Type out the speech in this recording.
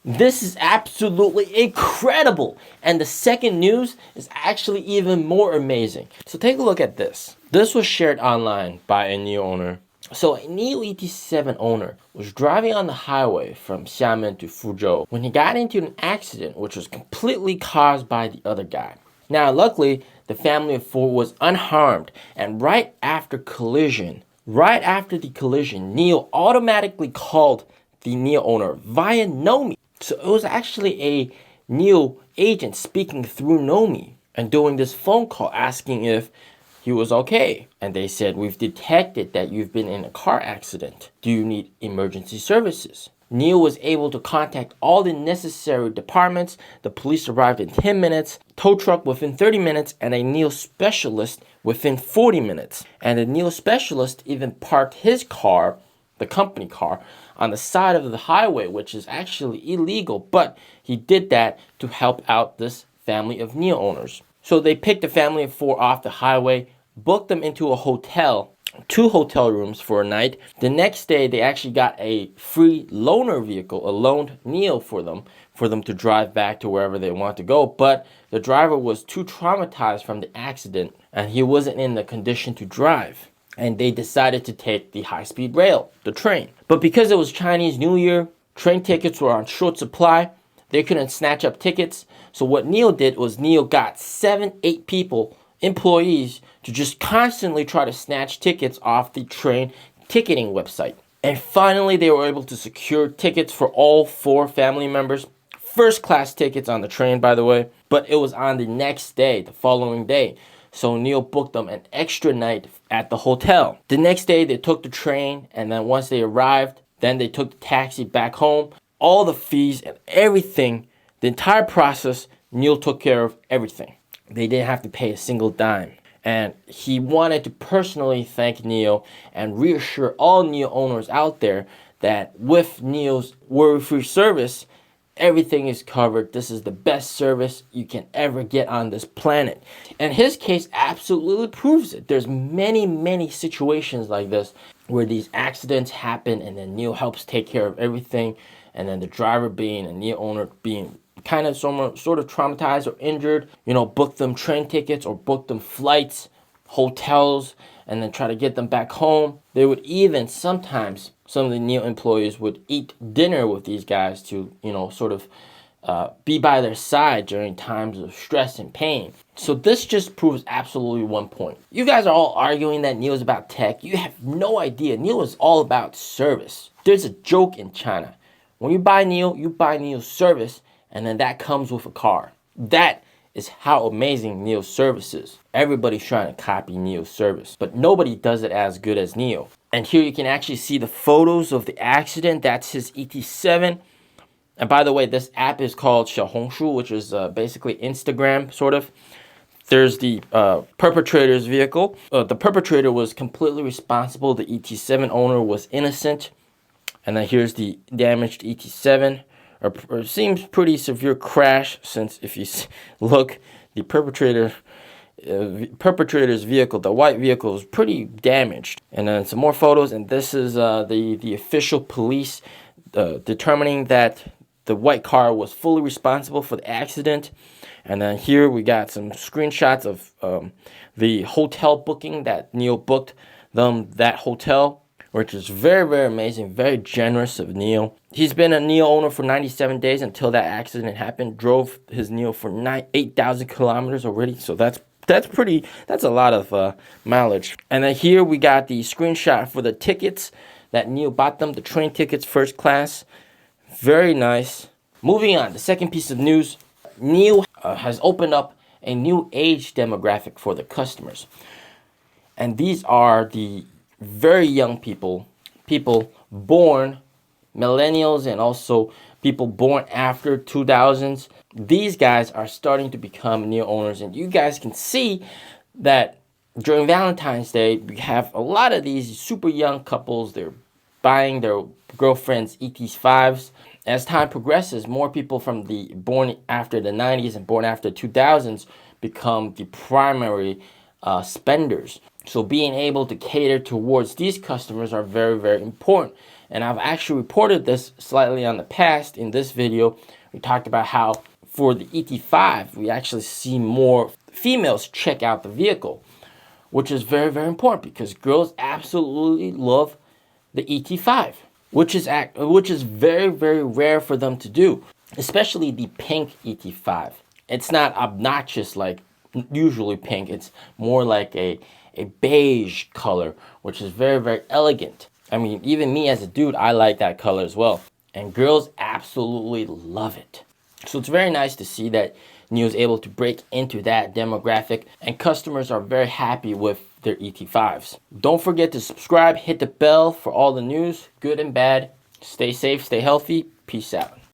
This is absolutely incredible. And the second news is actually even more amazing. So take a look at this. This was shared online by a NIO owner. So a NIO ET7 owner was driving on the highway from Xiamen to Fuzhou when he got into an accident which was completely caused by the other guy. Now luckily, the family of four was unharmed, and right after the collision, NIO automatically called the NIO owner via Nomi. So it was actually a NIO agent speaking through Nomi and doing this phone call asking if he was okay. And they said, "We've detected that you've been in a car accident. Do you need emergency services?" NIO was able to contact all the necessary departments. The police arrived in 10 minutes, tow truck within 30 minutes, and a NIO specialist within 40 minutes. And the NIO specialist even parked his car, the company car, on the side of the highway, which is actually illegal, but he did that to help out this family of NIO owners. So they picked the family of four off the highway, booked them into a hotel, 2 hotel rooms for a night. The next day, they actually got a free loaner vehicle, a loaned NIO for them to drive back to wherever they want to go. But the driver was too traumatized from the accident, and he wasn't in the condition to drive. And they decided to take the high-speed rail, the train. But because it was Chinese New Year, train tickets were on short supply. They couldn't snatch up tickets. So what NIO did was NIO got 7-8 people, employees, to just constantly try to snatch tickets off the train ticketing website. And finally, they were able to secure tickets for all 4 family members. First class tickets on the train, by the way. But it was on the next day, the following day. So NIO booked them an extra night at the hotel. The next day, they took the train, and then once they arrived, then they took the taxi back home. All the fees and everything, the entire process, NIO took care of everything. They didn't have to pay a single dime. And he wanted to personally thank NIO and reassure all NIO owners out there that with NIO's worry-free service, everything is covered. This is the best service you can ever get on this planet. And his case absolutely proves it. There's many situations like this where these accidents happen and then NIO helps take care of everything. And then the driver being a NIO owner being kind of sort of traumatized or injured, book them train tickets or book them flights, hotels, and then try to get them back home. They would even sometimes, some of the NIO employees would eat dinner with these guys to, be by their side during times of stress and pain. So this just proves absolutely one point. You guys are all arguing that NIO is about tech. You have no idea. NIO is all about service. There's a joke in China. When you buy NIO, you buy NIO's service, and then that comes with a car. That is how amazing NIO's service is. Everybody's trying to copy NIO's service, but nobody does it as good as NIO. And here you can actually see the photos of the accident. That's his ET7. And by the way, this app is called Xiaohongshu, which is basically Instagram, sort of. There's the perpetrator's vehicle. The perpetrator was completely responsible. The ET7 owner was innocent. And then here's the damaged ET7. It seems pretty severe crash, since if you look, the perpetrator's vehicle, the white vehicle, is pretty damaged. And then some more photos, and this is the official police determining that the white car was fully responsible for the accident. And then here we got some screenshots of the hotel booking that NIO booked them that hotel, which is very amazing, very generous of NIO. He's been a NIO owner for 97 days until that accident happened. Drove his NIO for 8,000 kilometers already. So that's a lot of mileage. And then here we got the screenshot for the tickets that NIO bought them, the train tickets, first class. Very nice. Moving on, the second piece of news, NIO has opened up a new age demographic for the customers. And these are the very young people born, millennials, and also people born after 2000s. These guys are starting to become NIO owners, and you guys can see that during Valentine's Day, we have a lot of these super young couples. They're buying their girlfriends ET5s. As time progresses, more people from the born after the 90s and born after 2000s become the primary spenders. So being able to cater towards these customers are very, very important. And I've actually reported this slightly on the past. In this video, we talked about how for the ET5, we actually see more females check out the vehicle, which is very, very important because girls absolutely love the ET5, which is very, very rare for them to do, especially the pink ET5. It's not obnoxious like usually pink. It's more like a beige color, which is very, very elegant. I mean, even me as a dude, I like that color as well. And girls absolutely love it. So it's very nice to see that NIO is able to break into that demographic, and customers are very happy with their ET5s. Don't forget to subscribe, hit the bell for all the news, good and bad. Stay safe, stay healthy. Peace out.